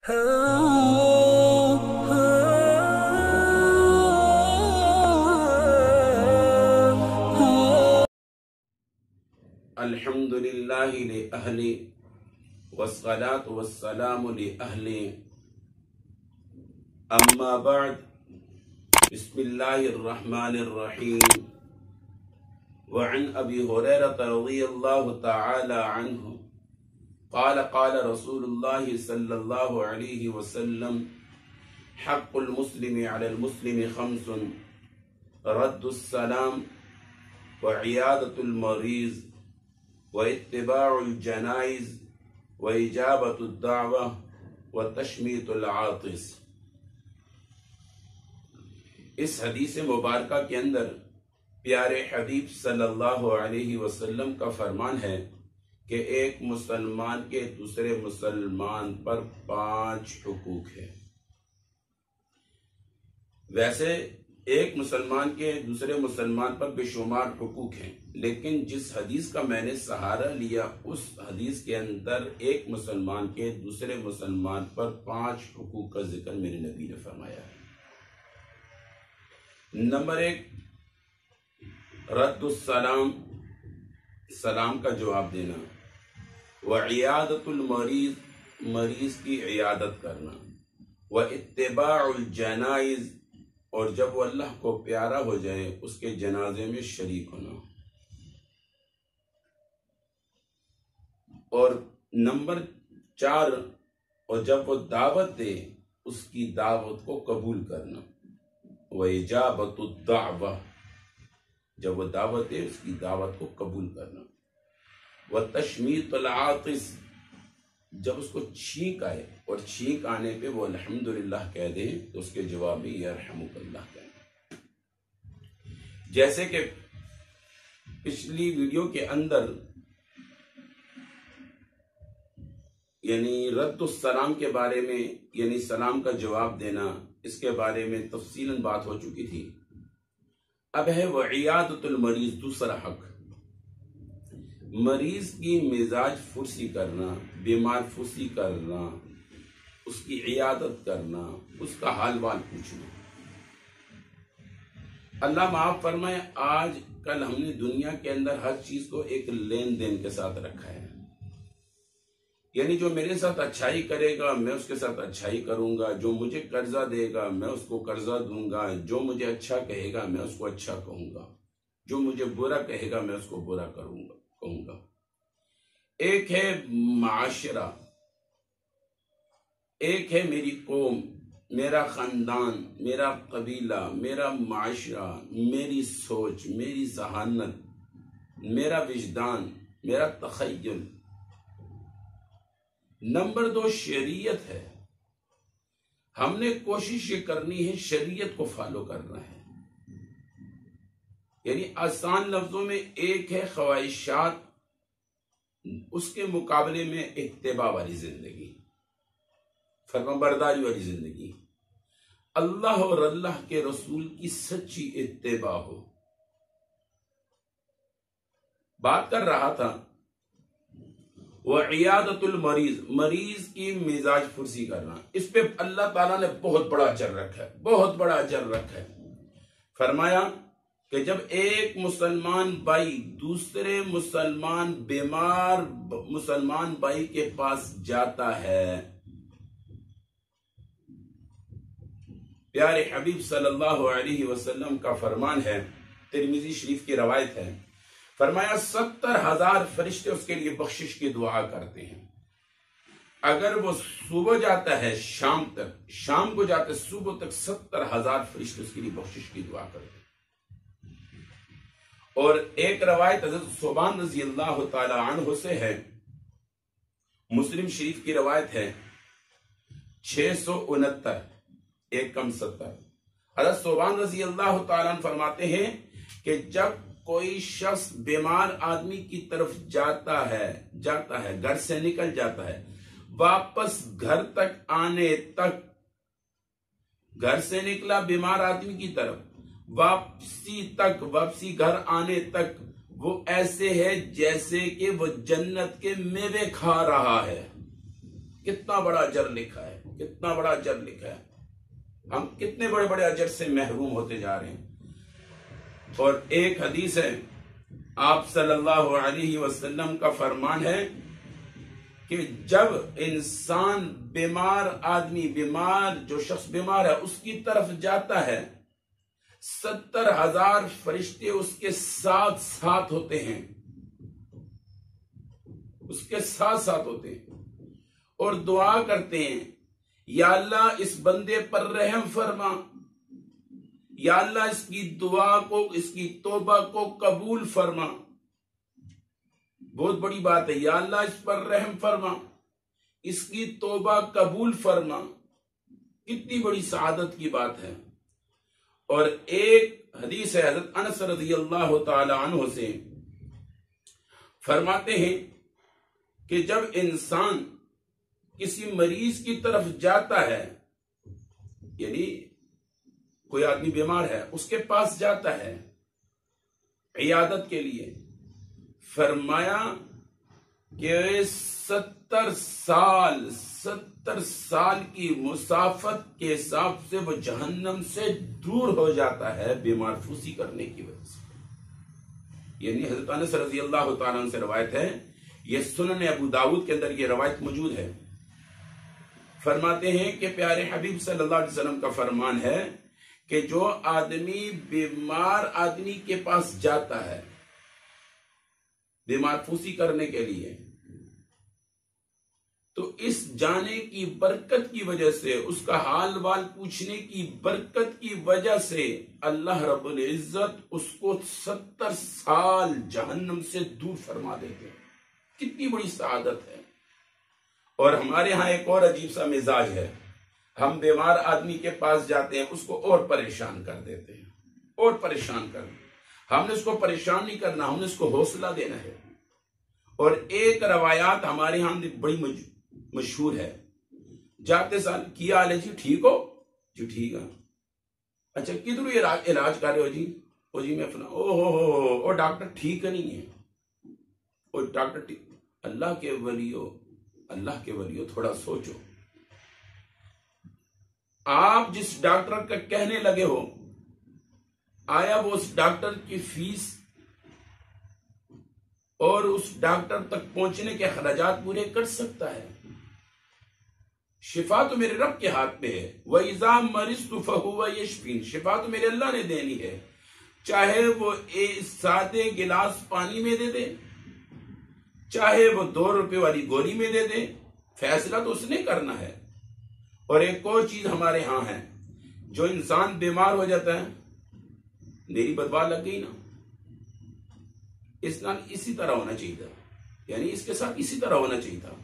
الحمدللہ لأہلی والصلاة والسلام لأہلی اما بعد بسم اللہ الرحمن الرحیم وعن ابی ہریرہ رضی اللہ تعالی عنہ قال قال رسول اللہ صلی اللہ علیہ وسلم حق المسلم علی المسلم خمس رد السلام وعیادة المریض واتباع الجنائز وإجابة الدعوة وتشمیت العاطس۔ اس حدیث مبارکہ کے اندر پیارے حبیب صلی اللہ علیہ وسلم کا فرمان ہے کہ ایک مسلمان کے دوسرے مسلمان پر 5 حقوق ہیں۔ ویسے ایک مسلمان کے دوسرے مسلمان پر بے شمار حقوق ہیں، لیکن جس حدیث کا میں نے سہارا لیا اس حدیث کے اندر ایک مسلمان کے دوسرے مسلمان پر 5 حقوق کا ذکر میرے نبی نے فرمایا ہے۔ نمبر 1 رد السلام، سلام کا جواب دینا، وعیادت المریض، مریض کی عیادت کرنا، واتباع الجنائز، اور جب وہ اللہ کو پیارا ہو جائے اس کے جنازے میں شریک ہونا، اور نمبر 4 اور جب وہ دعوت دے اس کی دعوت کو قبول کرنا، وإجابة الدعوة، جب وہ دعوت دے اس کی دعوت کو قبول کرنا، وتشمیت العاطس، جب اس کو چھینک آئے اور چھینک آنے پہ وہ الحمدللہ کہہ دے تو اس کے جواب میں یرحمک اللہ کہنا۔ جیسے کہ پچھلی ویڈیو کے اندر یعنی رد السلام کے بارے میں، یعنی سلام کا جواب دینا، اس کے بارے میں تفصیلاً بات ہو چکی تھی۔ اب ہے وعیادت المریض، دوسرا حق، مریض کی مزاج فرسی کرنا، بیمار فرسی کرنا، اس کی عیادت کرنا، اس کا حال وال پوچھنا۔ اللہ معاف فرمائے، آج کل ہم نے دنیا کے اندر ہر چیز کو ایک لین دین کے ساتھ رکھا ہے، یعنی جو میرے ساتھ اچھائی کرے گا میں اس کے ساتھ اچھائی کروں گا، جو مجھے قرضہ دے گا میں اس کو قرضہ دوں گا، جو مجھے اچھا کہے گا میں اس کو اچھا کہوں گا، جو مجھے برا کہے گا میں اس کو برا کہوں گا۔ ایک ہے معاشرہ، ایک ہے میری قوم، میرا خاندان، میرا قبیلہ، میرا معاشرہ، میری سوچ، میری ذہانت، میرا وجدان، میرا تخیل۔ نمبر 2 شریعت ہے، ہم نے کوشش یہ کرنی ہے شریعت کو فالو کرنا ہے، یعنی آسان لفظوں میں ایک ہے خواہشات، اس کے مقابلے میں اتباع والی زندگی، فرمانبرداری والی زندگی، اللہ اور اللہ کے رسول کی سچی اتباع ہو۔ بات کر رہا تھا وعیادت المریض، مریض کی مزاج فرسی کرنا، اس پہ اللہ تعالیٰ نے بہت بڑا اجر رکھا ہے، بہت بڑا اجر رکھا ہے۔ فرمایا کہ جب ایک مسلمان بھائی دوسرے مسلمان بیمار مسلمان بھائی کے پاس جاتا ہے، پیارے حبیب صلی اللہ علیہ وسلم کا فرمان ہے، ترمذی شریف کی روایت ہے، فرمایا 70,000 فرشتے اس کے لیے بخشش کی دعا کرتے ہیں۔ اگر وہ صبح جاتا ہے شام تک، شام کو جاتا ہے صبح تک، 70,000 فرشتے اس کے لیے بخشش کی دعا کرتے ہیں۔ اور ایک روایت حضرت ثوبان رضی اللہ تعالی عنہ سے ہے، مسلم شریف کی روایت ہے 669 ایک کم 70۔ حضرت ثوبان رضی اللہ تعالی عنہ فرماتے ہیں کہ جب کوئی شخص بیمار آدمی کی طرف جاتا ہے، گھر سے نکل جاتا ہے، واپس گھر تک آنے تک، گھر سے نکلا بیمار آدمی کی طرف، واپسی گھر آنے تک وہ ایسے ہے جیسے کہ وہ جنت کے میوے کھا رہا ہے، کتنا بڑا اجر لکھا ہے، کتنا بڑا اجر لکھا ہے. ہم کتنے بڑے بڑے اجر سے محروم ہوتے جا رہے ہیں. اور ایک حدیث ہے، آپ صلی اللہ علیہ وسلم کا فرمان ہے کہ جب انسان بیمار آدمی، جو شخص بیمار ہے اس کی طرف جاتا ہے، 70,000 فرشتے اس کے ساتھ ساتھ ہوتے ہیں، اس کے ساتھ ساتھ ہوتے ہیں اور دعا کرتے ہیں، یا اللہ اس بندے پر رحم فرما، یا اللہ اس کی دعا کو، اس کی توبہ کو قبول فرما. بہت بڑی بات ہے، یا اللہ اس پر رحم فرما، اس کی توبہ قبول فرما. کتنی بڑی سعادت کی بات ہے. اور ایک حدیث ہے حضرت انس رضی اللہ تعالی عنہ سے، فرماتے ہیں کہ جب انسان کسی مریض کی طرف جاتا ہے، یعنی کوئی آدمی بیمار ہے اس کے پاس جاتا ہے عیادت کے لیے، فرمایا کہ 70 سال کی مسافت کے حساب سے وہ جہنم سے دور ہو جاتا ہے بیمار پھوسی کرنے کی وجہ سے. یعنی حضرت انس رضی اللہ تعالیٰ عنہ سے روایت ہے، یہ سنن ابو داؤد کے اندر یہ روایت موجود ہے. فرماتے ہیں کہ پیارے حبیب صلی اللہ علیہ وسلم کا فرمان ہے کہ جو آدمی بیمار آدمی کے پاس جاتا ہے بیمار پھوسی کرنے کے لیے، تو اس جانے کی برکت کی وجہ سے، اس کا حال وال پوچھنے کی برکت کی وجہ سے اللہ رب العزت اس کو 70 سال جہنم سے دور فرما دیتے ہیں. کتنی بڑی سعادت ہے. اور ہمارے ہاں ایک اور عجیب سا مزاج ہے، ہم بیمار آدمی کے پاس جاتے ہیں اس کو اور پریشان کر دیتے ہیں، اور پریشان کر دیتے. ہم نے اس کو پریشان نہیں کرنا، ہم نے اس کو حوصلہ دینا ہے. اور ایک روایات ہمارے ہاں بڑی مشہور ہے، جاتے سال کیا حال ہے جی، ٹھیک ہو جی؟ ٹھیک ہے. اچھا کدھر علاج کر رہے ہو جی؟ او جی میں فلاں. او ڈاکٹر ٹھیک نہیں ہے. او ڈاکٹر ٹھیک. اللہ کے ولیو تھوڑا سوچو. آپ جس ڈاکٹر کا کہنے لگے ہو، آیا وہ اس ڈاکٹر کی فیس اور اس ڈاکٹر تک پہنچنے کے اخراجات پورے کر سکتا ہے؟ شفا تو میرے رب کے ہاتھ پہ ہے. وَإِذَا مَرِضْتُ فَهُوَ يَشْفِينِ. شفا تو میرے اللہ نے دینی ہے، چاہے وہ سادے گلاس پانی میں دے دے، چاہے وہ 2 روپے والی گولی میں دے دے، فیصلہ تو اس نے کرنا ہے. اور ایک اور چیز ہمارے ہاں ہے، جو انسان بیمار ہو جاتا ہے، میری بدوا لگ گئی نا، اسی طرح ہونا چاہیے تھا، یعنی اس کے ساتھ اسی طرح ہونا چاہیے تھا.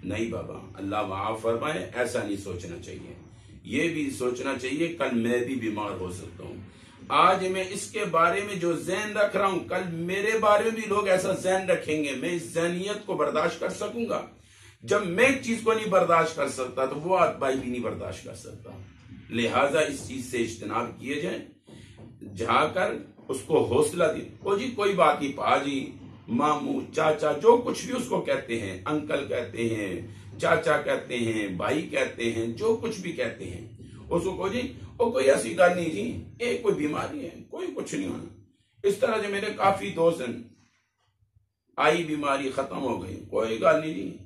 نہیں بابا، اللہ معاف فرمائے، ایسا نہیں سوچنا چاہیے. یہ بھی سوچنا چاہیے کل میں بھی بیمار ہو سکتا ہوں. آج میں اس کے بارے میں جو ذہن رکھ رہا ہوں، کل میرے بارے میں بھی لوگ ایسا ذہن رکھیں گے. میں اس ذہنیت کو برداشت کر سکوں گا؟ جب میں ایک چیز کو نہیں برداشت کر سکتا تو وہ بھائی بھی نہیں برداشت کر سکتا. لہٰذا اس چیز سے اجتناب کیے جائیں، جا کر اس کو حوصلہ دیں. او جی کوئی بات نہیں، پا جی، ماموں، چاچا، جو کچھ بھی اس کو کہتے ہیں، انکل کہتے ہیں، چاچا کہتے ہیں، بھائی کہتے ہیں، جو کچھ بھی کہتے ہیں، اس کو جی کوئی ایسی گل نہیں جی، ایک کوئی بیماری ہے، کوئی کچھ نہیں ہونا. اس طرح جو میرے کافی دوست ہیں، آئی بیماری ختم ہو گئی، کوئی گل نہیں جی.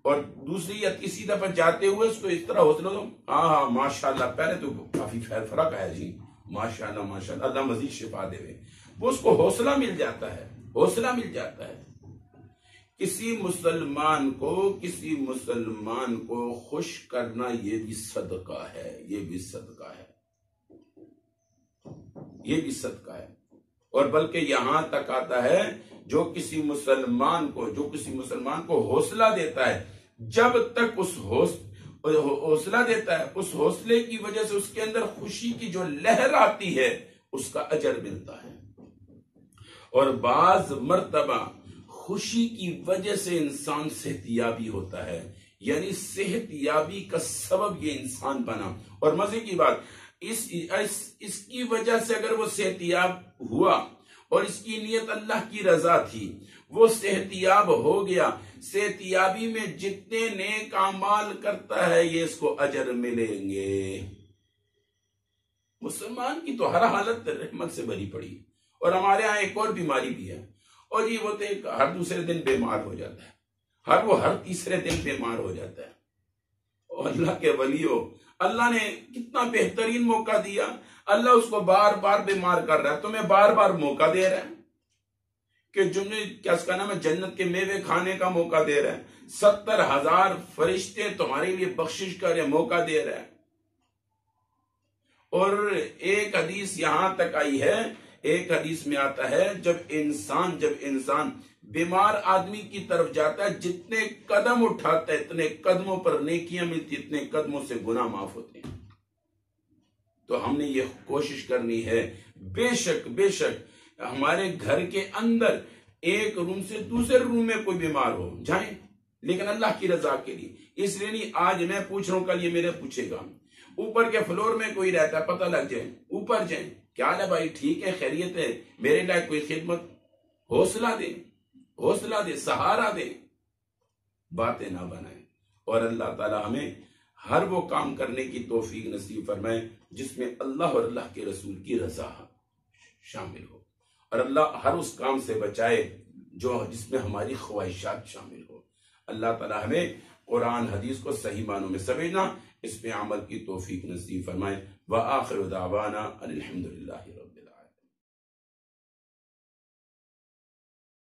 اور دوسری یا تیسری دفعہ جاتے ہوئے اس کو اس طرح حوصلہ دو، ہاں ماشاءاللہ، پہلے تو کافی فرق ہے جی، ماشاءاللہ ماشاءاللہ، اللہ مزید شفا دے. وہ اس کو حوصلہ مل جاتا ہے، حوصلہ مل جاتا ہے. کسی مسلمان کو خوش کرنا یہ بھی صدقہ ہے، یہ بھی صدقہ ہے، یہ بھی صدقہ ہے. اور بلکہ یہاں تک آتا ہے، جو کسی مسلمان کو حوصلہ دیتا ہے، جب تک اس حوصلہ دیتا ہے، اس حوصلے کی وجہ سے اس کے اندر خوشی کی جو لہر آتی ہے، اس کا اجر ملتا ہے. اور بعض مرتبہ خوشی کی وجہ سے انسان صحت یابی ہوتا ہے، یعنی صحت یابی کا سبب یہ انسان بنا. اور مزے کی بات، اس کی وجہ سے اگر وہ صحت یاب ہوا اور اس کی نیت اللہ کی رضا تھی، وہ صحتیاب ہو گیا۔ صحتیابی میں جتنے نیک اعمال کرتا ہے یہ اس کو اجر ملیں گے۔ مسلمان کی تو ہر حالت رحمت سے بھری پڑی، اور ہمارے ہاں ایک اور بیماری بھی ہے، اور یہ وہ ہر دوسرے دن بیمار ہو جاتا ہے، ہر تیسرے دن بیمار ہو جاتا ہے۔ اور اللہ کے ولیوں، اللہ نے کتنا بہترین موقع دیا، اللہ اس کو بار بار بیمار کر رہا ہے، تمہیں بار بار موقع دے رہا ہے کہ اس کا نام ہے جنت کے میوے کھانے کا موقع دے رہا ہے۔ 70,000 فرشتے تمہارے لیے بخشش کا موقع دے رہا ہے۔ اور ایک حدیث یہاں تک آئی ہے، ایک حدیث میں آتا ہے جب انسان بیمار آدمی کی طرف جاتا ہے، جتنے قدم اٹھاتا ہے اتنے قدموں پر نیکیاں ملتی، اتنے قدموں سے گناہ معاف ہوتے ہیں۔ تو ہم نے یہ کوشش کرنی ہے، بے شک ہمارے گھر کے اندر ایک روم سے دوسرے روم میں کوئی بیمار ہو جائیں، لیکن اللہ کی رضا کے لیے۔ اس لیے نہیں آج میں پوچھ رہا ہوں، کل یہ میرے پوچھے گا۔ اوپر کے فلور میں کوئی رہتا ہے، پتہ لگ جائے، اوپر جائیں، کیا ہے بھائی، ٹھیک ہے، خیریت ہے، میرے لائق کوئی خدمت، حوصلہ دے، سہارا دے، باتیں نہ بنائیں۔ اور اللہ تعالی ہمیں ہر وہ کام کرنے کی توفیق نصیب فرمائے جس میں اللہ اور اللہ کے رسول کی رضا شامل ہو، اور اللہ ہر اس کام سے بچائے جس میں ہماری خواہشات شامل ہو۔ اللہ تعالی ہمیں قرآن حدیث کو صحیح معنوں میں سمجھنا، اس میں عمل کی توفیق نصیب فرمائے۔ وآخر دعوانا الحمدللہ۔